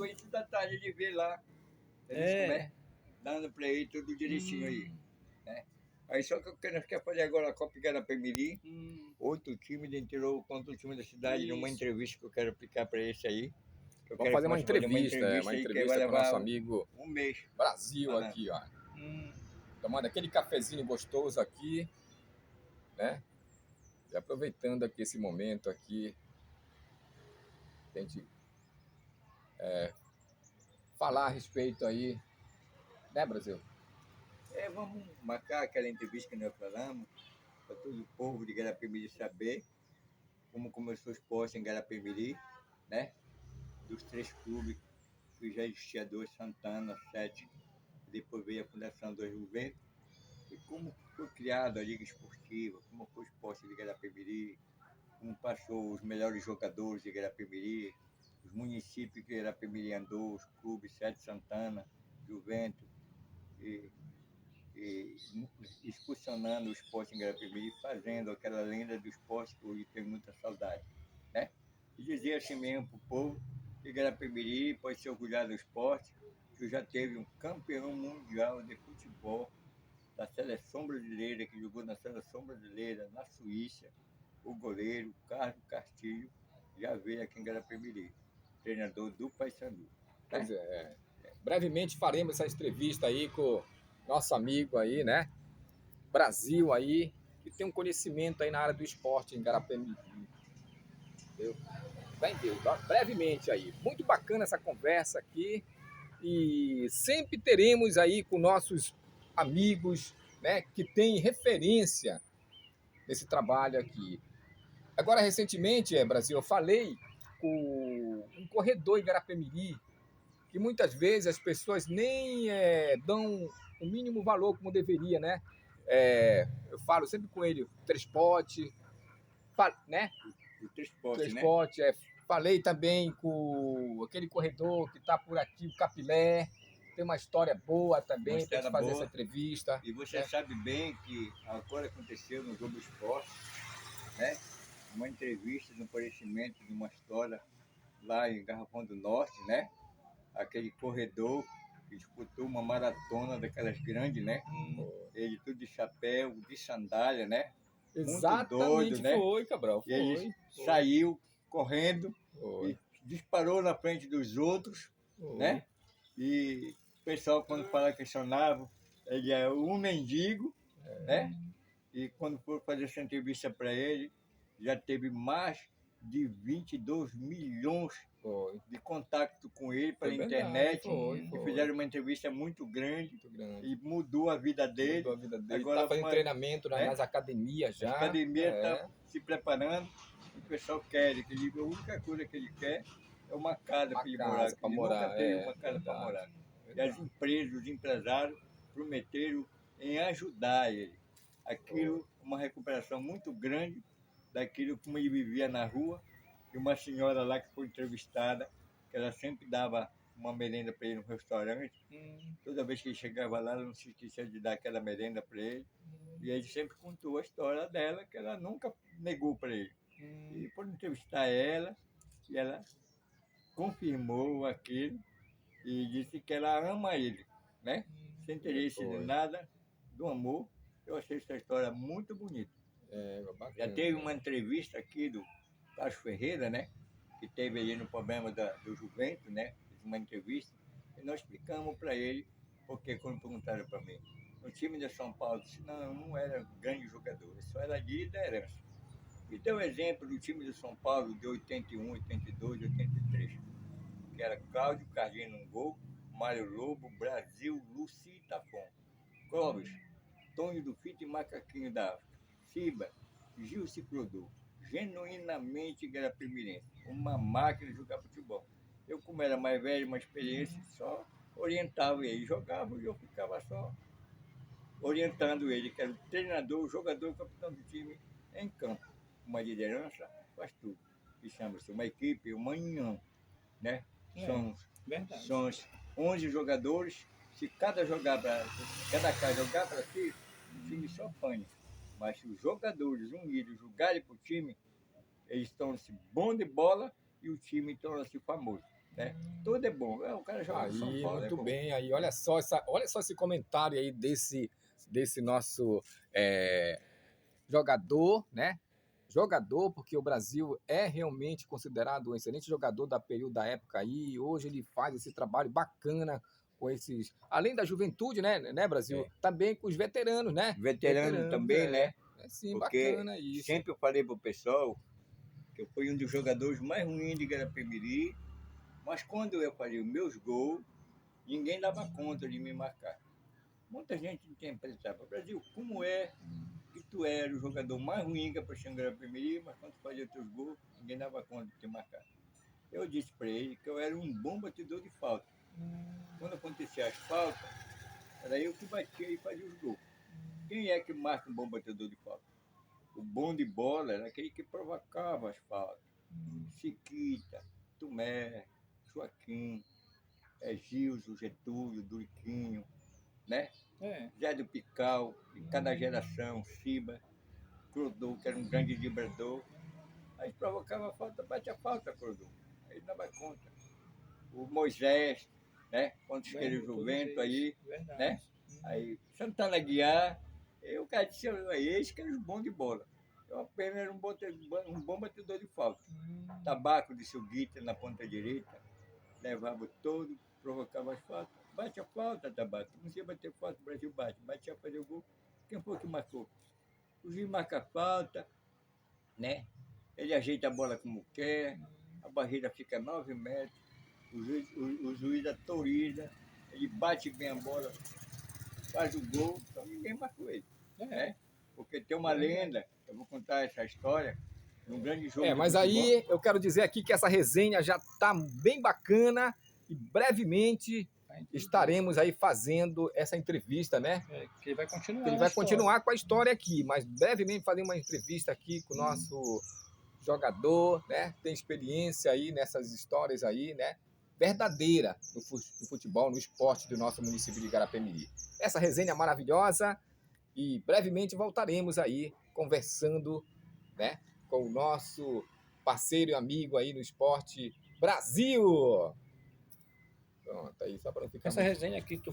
ficou isso da tarde de ver lá. Dando pra ele tudo direitinho aí. Né? Aí só que o que nós queremos fazer agora a Copa Igarapé-Miri, outro time do interior contra o time da cidade, numa entrevista que eu quero aplicar para esse aí. Vamos fazer uma entrevista com o nosso amigo um mês. Brasil aqui, ó. Tomando aquele cafezinho gostoso aqui, né? E aproveitando aqui esse momento aqui, a gente falar a respeito aí, né, Brasil? Vamos marcar aquela entrevista que nós falamos, para todo o povo de Igarapé-Miri saber como começou o esporte em Igarapé-Miri, né? Dos 3 clubes que já existia 2, Santana, 7, depois veio a Fundação do Juventus, e como foi criada a Liga Esportiva, como foi o esporte de Igarapé-Miri, como passou os melhores jogadores de Igarapé-Miri, os municípios que Igarapé-Miri andou, os clubes 7, Santana, Juventus, e excursionando o esporte em Igarapé-Miri, fazendo aquela lenda do esporte que hoje tem muita saudade, né? E dizer assim mesmo para o povo que Igarapé-Miri pode se orgulhar do esporte, que já teve um campeão mundial de futebol da seleção brasileira, que jogou na seleção brasileira, na Suíça, o goleiro Carlos Castilho, já veio aqui em Igarapé-Miri, treinador do Paysandu. Pois brevemente faremos essa entrevista aí com nosso amigo aí, né? Brasil aí, que tem um conhecimento aí na área do esporte em Igarapé-Miri. Entendeu? Entendeu? Brevemente aí. Muito bacana essa conversa aqui. E sempre teremos aí com nossos amigos, né, que têm referência nesse trabalho aqui. Agora, recentemente, Brasil, eu falei com um corredor em Igarapé-Miri, que muitas vezes as pessoas nem dão o mínimo valor como deveria, né? Eu falo sempre com ele, transporte, né? O transporte, Transporte, né? Falei também com aquele corredor que está por aqui, o Capilé, tem uma história boa também para te fazer essa entrevista. E você sabe bem que agora aconteceu no Globo Esporte, né? Uma entrevista no aparecimento de uma história lá em Garrafão do Norte, né? Aquele corredor que disputou uma maratona daquelas grandes, né? Ele tudo de chapéu, de sandália, né? Exatamente, muito doido, né? Foi, Cabral, foi. E ele saiu correndo e disparou na frente dos outros, né? E o pessoal, quando fala, questionava, ele é um mendigo, né? E quando for fazer essa entrevista para ele, já teve mais de 22 milhões de contato com ele pela internet. E fizeram uma entrevista muito grande. E mudou a vida dele. Agora está fazendo treinamento nas academias já. A academia está se preparando. O pessoal quer, a única coisa que ele quer é uma casa para ele morar. Ele nunca teve uma casa para morar. E as empresas, os empresários prometeram em ajudar ele. Aquilo, uma recuperação muito grande daquilo como ele vivia na rua. E uma senhora lá que foi entrevistada, que ela sempre dava uma merenda para ele no restaurante. Toda vez que ele chegava lá, ela não se esquecia de dar aquela merenda para ele. E ele sempre contou a história dela, que ela nunca negou para ele. E por entrevistar ela, e ela confirmou aquilo e disse que ela ama ele, né? Sem interesse de nada, do amor. Eu achei essa história muito bonita. Já teve uma entrevista aqui do Carlos Ferreira, né? Que teve ali no problema do Juventus, né? Fiz uma entrevista e nós explicamos para ele, porque quando perguntaram para mim, no time de São Paulo, disse, não, eu não era grande jogador, eu só era de liderança. E deu exemplo do time de São Paulo de 81, 82, 83, que era Cláudio Cardino no gol, Mário Lobo, Brasil, Luci e Tafon, Clóvis, Tônio do Fito e Macaquinho da África, Ciba, Gil Ciclodor, genuinamente igarapé-mirense, uma máquina de jogar futebol. Eu, como era mais velho, uma experiência, só orientava ele, jogava e eu ficava só orientando ele, que era o treinador, o jogador, o capitão do time em campo. Uma liderança faz tudo. E chama-se uma equipe, uma união, né? São os 11 jogadores. Se cada casa jogar para si, o time só apanha. Mas se os jogadores unidos jogarem para o time, eles tornam-se bons de bola e o time torna-se famoso. né? Tudo é bom. O cara joga no São Aí, Paulo, muito é bom. bem. Aí, olha só esse comentário aí desse nosso jogador, né? Jogador, porque o Brasil é realmente considerado um excelente jogador da período da época aí. Hoje ele faz esse trabalho bacana com esses, além da juventude, né, Brasil? É. Também com os veteranos, né? Veterano também, né? É sim, Porque bacana isso. sempre eu falei pro pessoal que eu fui um dos jogadores mais ruins de Garapé-Miri, mas quando eu fazia os meus gols, ninguém dava conta de me marcar. Muita gente interpretava, Brasil, como é que tu era o jogador mais ruim que apareceu em Garapé-Miri, mas quando tu fazia teus gols, ninguém dava conta de te marcar. Eu disse para ele que eu era um bom batedor de falta. Quando acontecia as faltas, era eu que batia e fazia os gols. Quem é que marca um bom batedor de falta? O bom de bola era aquele que provocava as faltas. Chiquita, Tomé, Joaquim, Gilson, Getúlio, Duriquinho, né? Zé do Pical, de cada geração, Ciba, Crodô, que era um grande vibrador. Aí provocava a falta, bate a falta, Crodô. Aí dava conta. O Moisés, né? Quando escolheu o Juvento aí, né? Aí Santana Guiar, eu cara disse, eles que eram os bons de bola. Eu apenas era um bom batedor de falta. Tabaco de Suguita na ponta direita, levava todo, provocava as faltas. Bate a falta, Tabaco. Não sei bater falta, o Brasil bate. Bate a fazer o gol. Quem foi que marcou? O juiz marca a falta, né? Ele ajeita a bola como quer, a barreira fica 9 metros, o juiz autoriza, ele bate bem a bola, faz o gol, então ninguém marcou ele. Né? Porque tem uma lenda, eu vou contar essa história, num grande jogo de Mas futebol. aí eu quero dizer aqui que essa resenha já está bem bacana e brevemente estaremos aí fazendo essa entrevista, né? Que ele vai continuar. Ele vai continuar com a história aqui, mas brevemente fazer uma entrevista aqui com o nosso jogador, né? Tem experiência aí nessas histórias aí, né? Verdadeira no futebol, no esporte do nosso município de Garapé-Miri. Essa resenha maravilhosa e brevemente voltaremos aí conversando, né? Com o nosso parceiro e amigo aí no esporte Brasil. Pronto, aí só para não ficar... Essa resenha aqui, tu